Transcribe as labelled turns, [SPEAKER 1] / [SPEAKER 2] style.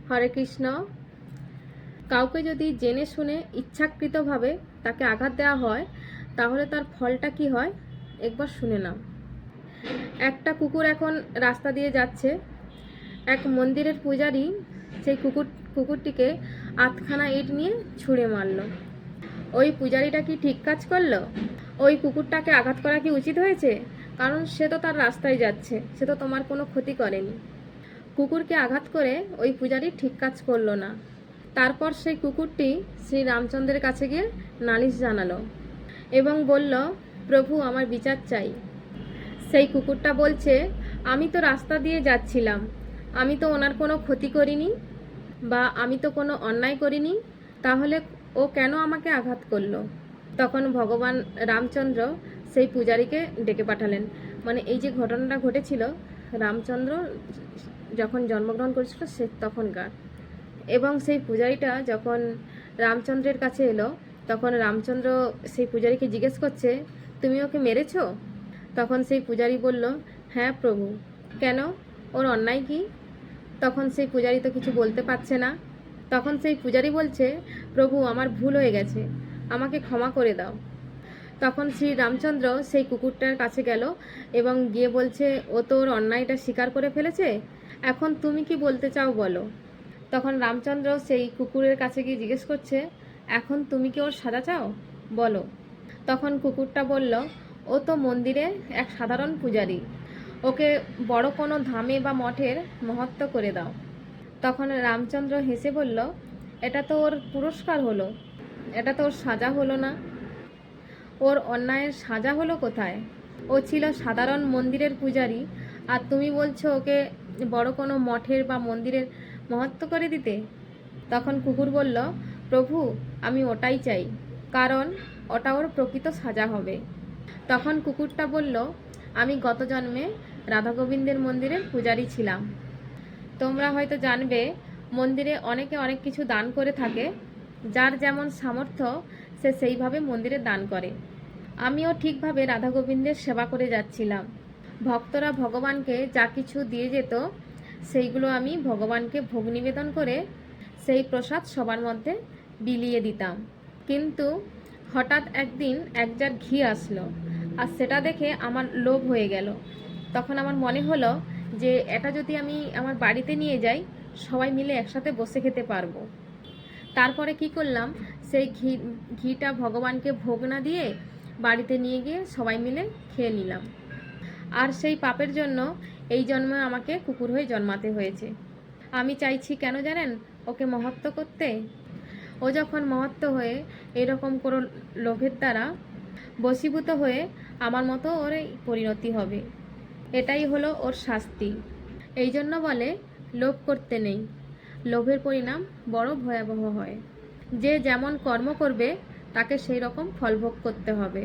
[SPEAKER 1] হরে কৃষ্ণ। কাউকে যদি জেনে শুনে ইচ্ছাকৃতভাবে তাকে আঘাত দেওয়া হয় তাহলে তার ফলটা কি হয় একবার শুনে নাও। একটা কুকুর এখন রাস্তা দিয়ে যাচ্ছে। এক মন্দিরের পূজারী সেই কুকুরটিকে আধখানা ইট নিয়ে ছুঁড়ে মারল। ওই পূজারীটা কি ঠিক কাজ করলো? ওই কুকুরটাকে আঘাত করা কি উচিত হয়েছে? কারণ সে তো তার রাস্তায় যাচ্ছে, সে তো তোমার কোনো ক্ষতি করেনি। কুকুরকে আঘাত করে ওই পূজারী ঠিক কাজ করলো না। তারপর সেই কুকুরটি শ্রী রামচন্দ্রের কাছে গিয়ে নালিশ জানালো এবং বলল, প্রভু আমার বিচার চাই। সেই কুকুরটা বলছে, আমি তো রাস্তা দিয়ে যাচ্ছিলাম, আমি তো ওনার কোনো ক্ষতি করিনি বা আমি তো কোনো অন্যায় করিনি, তাহলে ও কেন আমাকে আঘাত করলো? তখন ভগবান রামচন্দ্র সেই পূজারীকে ডেকে পাঠালেন। মানে এই যে ঘটনাটা ঘটেছিল রামচন্দ্র যখন জন্মগ্রহণ করেছিল সে তখনকার। এবং সেই পূজারীটা যখন রামচন্দ্রের কাছে এলো তখন রামচন্দ্র সেই পূজারীকে জিজ্ঞেস করছে, তুমি ওকে মেরেছো? তখন সেই পূজারী বলল, হ্যাঁ প্রভু। কেন? ওর অন্যায় কি? তখন সেই পূজারী তো কিছু বলতে পারছে না। তখন সেই পূজারী বলছে, প্রভু আমার ভুল হয়ে গেছে, আমাকে ক্ষমা করে দাও। তখন শ্রী রামচন্দ্র সেই কুকুরটার কাছে গেল এবং গিয়ে বলছে, ও তো ওর অন্যায়টা স্বীকার করে ফেলেছে, এখন তুমি কি বলতে চাও বলো। তখন রামচন্দ্র সেই কুকুরের কাছে গিয়ে জিজ্ঞেস করছে, এখন তুমি কি ওর সাজা চাও বলো। তখন কুকুরটা বলল, ও তো মন্দিরে এক সাধারণ পূজারী, ওকে বড় কোনো ধামে বা মঠের মহত্ব করে দাও। তখন রামচন্দ্র হেসে বলল, এটা তো ওর পুরস্কার হলো, এটা তো ওর সাজা হলো না। ওর অন্যায়ের সাজা হলো কোথায়? ও ছিল সাধারণ মন্দিরের পূজারী, আর তুমি বলছো ওকে বড় কোনো মঠের বা মন্দিরের মহত্ব করে দিতে। তখন কুকুর বলল, প্রভু আমি ওটাই চাই, কারণ ওটা ওর প্রকৃত সাজা হবে। তখন কুকুরটা বলল, আমি গত জন্মে রাধা গোবিন্দের মন্দিরের পূজারী ছিলাম। তোমরা হয়তো জানবে মন্দিরে অনেকে অনেক কিছু দান করে থাকে, যার যেমন সামর্থ্য সে সেইভাবে মন্দিরে দান করে। আমিও ঠিকভাবে রাধা গোবিন্দের সেবা করে যাচ্ছিলাম। ভক্তরা ভগবানকে যা কিছু দিয়ে যেত সেইগুলো আমি ভগবানকে ভোগ নিবেদন করে সেই প্রসাদ সবার মধ্যে বিলিয়ে দিতাম। কিন্তু হঠাৎ একদিন এক জার ঘি আসলো, আর সেটা দেখে আমার লোভ হয়ে গেল। তখন আমার মনে হলো যে এটা যদি আমি আমার বাড়িতে নিয়ে যাই সবাই মিলে একসাথে বসে খেতে পারবো। তারপরে কি করলাম, সেই ঘিটা ভগবানকে ভোগ না দিয়ে বাড়িতে নিয়ে গিয়ে সবাই মিলে খেয়ে নিলাম। আর সেই পাপের জন্য এই জন্মে আমাকে কুকুর হয়ে জন্মাতে হয়েছে। আমি চাইছি কেন জানেন? ওকে মহত্ব করতে। ও যখন মহত্ব হয়ে এরকম কোনো লোভের দ্বারা বশীভূত হয়ে আমার মতো ওর পরিণতি হবে, এটাই হলো ওর শাস্তি। এই জন্য বলে লোভ করতে নেই, লোভের পরিণাম বড় ভয়াবহ হয়। যে যেমন কর্ম করবে তাকে সেই রকম ফল ভোগ করতে হবে।